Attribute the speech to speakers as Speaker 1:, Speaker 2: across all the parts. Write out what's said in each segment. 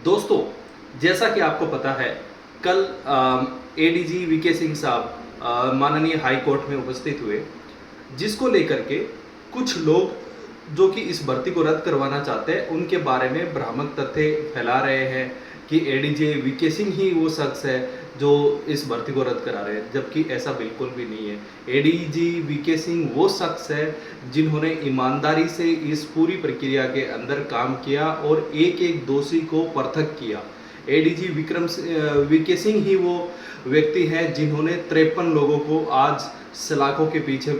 Speaker 1: दोस्तों, जैसा कि आपको पता है, कल एडीजी वीके सिंह साहब माननीय हाई कोर्ट में उपस्थित हुए, जिसको लेकर के कुछ लोग जो कि इस भर्ती को रद्द करवाना चाहते हैं, उनके बारे में भ्रामक तथ्य फैला रहे हैं कि एडीजे वीके सिंह ही वो शख्स है जो इस भर्ती को रद्द करा रहे हैं, जबकि ऐसा बिल्कुल भी नहीं है। एडीजी वीके सिंह वो शख्स है जिन्होंने ईमानदारी से इस पूरी प्रक्रिया के अंदर काम किया और एक एक दोषी को पृथक किया। एडीजी वीके सिंह ही वो व्यक्ति हैं जिन्होंने 53 लोगों को आज सलाखों के पीछे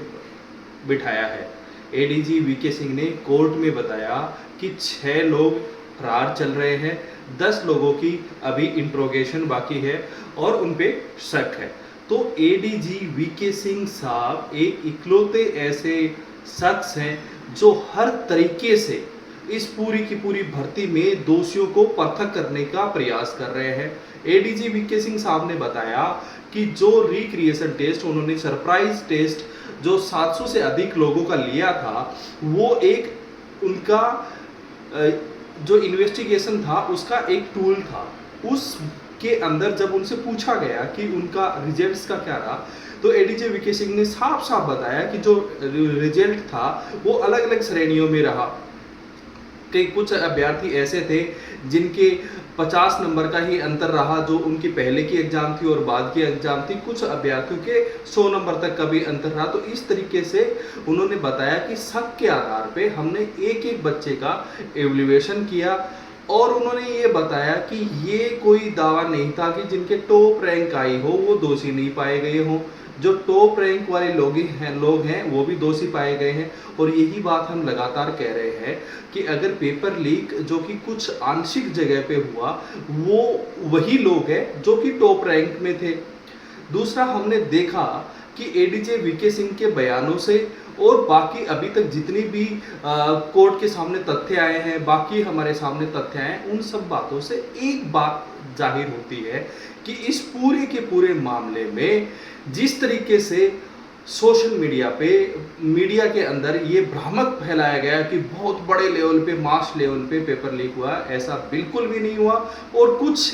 Speaker 1: बिठाया है। एडीजी वीके सिंह ने कोर्ट में बताया कि 6 लोग फरार चल रहे हैं, 10 लोगों की अभी इंट्रोगेशन बाकी है और उन पे शक है। तो एडीजी वीके सिंह साहब एक इकलौते ऐसे शख्स हैं जो हर तरीके से इस पूरी की पूरी भर्ती में दोषियों को पृथक करने का प्रयास कर रहे हैं। एडीजी वीके सिंह साहब ने बताया कि जो रिक्रिएशन टेस्ट उन्होंने सरप्राइज टेस्ट जो 700 से अधिक लोगों का लिया था, वो एक उनका जो इन्वेस्टिगेशन था उसका एक टूल था। उसके अंदर जब उनसे पूछा गया कि उनका रिजल्ट्स का क्या रहा, तो एडीजे वीके सिंह ने साफ साफ बताया कि जो रिजल्ट था वो अलग अलग श्रेणियों में रहा। कि कुछ अभ्यर्थी ऐसे थे जिनके 50 नंबर का ही अंतर रहा, जो उनकी पहले की एग्जाम थी और बाद की एग्जाम थी। कुछ अभ्यर्थियों के 100 नंबर तक का भी अंतर रहा। तो इस तरीके से उन्होंने बताया कि शक के आधार पे हमने एक एक बच्चे का एवल्यूएशन किया और उन्होंने ये बताया कि ये कोई दावा नहीं था कि जिनके टॉप रैंक आई हो वो दोषी नहीं पाए गए हों। जो टॉप रैंक वाले लोग हैं वो भी दोषी पाए गए हैं। और यही बात हम लगातार कह रहे हैं कि अगर पेपर लीक जो कि कुछ आंशिक जगह पे हुआ, वो वही लोग हैं जो कि टॉप रैंक में थे। दूसरा, हमने देखा कि एडीजे वीके सिंह के बयानों से और बाकी अभी तक जितनी भी कोर्ट के सामने तथ्य आए हैं, बाकी हमारे सामने तथ्य आए हैं, उन सब बातों से एक बात जाहिर होती है कि इस पूरे के पूरे मामले में जिस तरीके से सोशल मीडिया पे मीडिया के अंदर ये भ्रामक फैलाया गया कि बहुत बड़े लेवल पे मास लेवल पे पेपर लीक हुआ, ऐसा बिल्कुल भी नहीं हुआ। और कुछ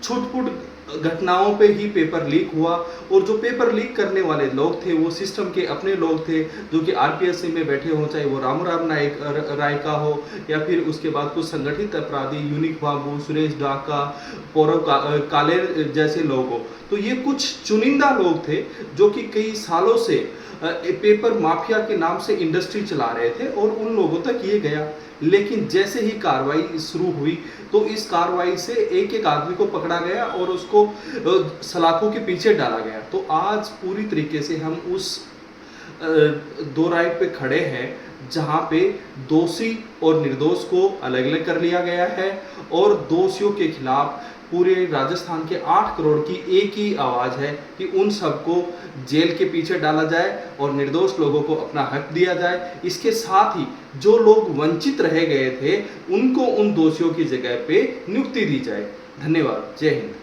Speaker 1: छुटपुट घटनाओं पे ही पेपर लीक हुआ और जो पेपर लीक करने वाले लोग थे वो सिस्टम के अपने लोग थे जो कि आरपीएससी में बैठे हों, चाहे वो रामराम नायक राय का हो या फिर उसके बाद कुछ संगठित अपराधी यूनिक बाबू, सुरेश डाका, पौरव काले जैसे लोग हो। तो ये कुछ चुनिंदा लोग थे जो कि कई सालों से पेपर माफिया के नाम से इंडस्ट्री चला रहे थे और उन लोगों तक ये गया। लेकिन जैसे ही कार्रवाई शुरू हुई तो इस कार्रवाई से एक एक आदमी को पकड़ा गया और उसको सलाखों के पीछे डाला गया। तो आज पूरी तरीके से हम उस दो राय पे खड़े हैं जहां पे दोषी और निर्दोष को अलग अलग कर लिया गया है और दोषियों के खिलाफ पूरे राजस्थान के 8 करोड़ की एक ही आवाज़ है कि उन सबको जेल के पीछे डाला जाए और निर्दोष लोगों को अपना हक दिया जाए। इसके साथ ही जो लोग वंचित रह गए थे उनको उन दोषियों की जगह पे नियुक्ति दी जाए। धन्यवाद। जय हिंद।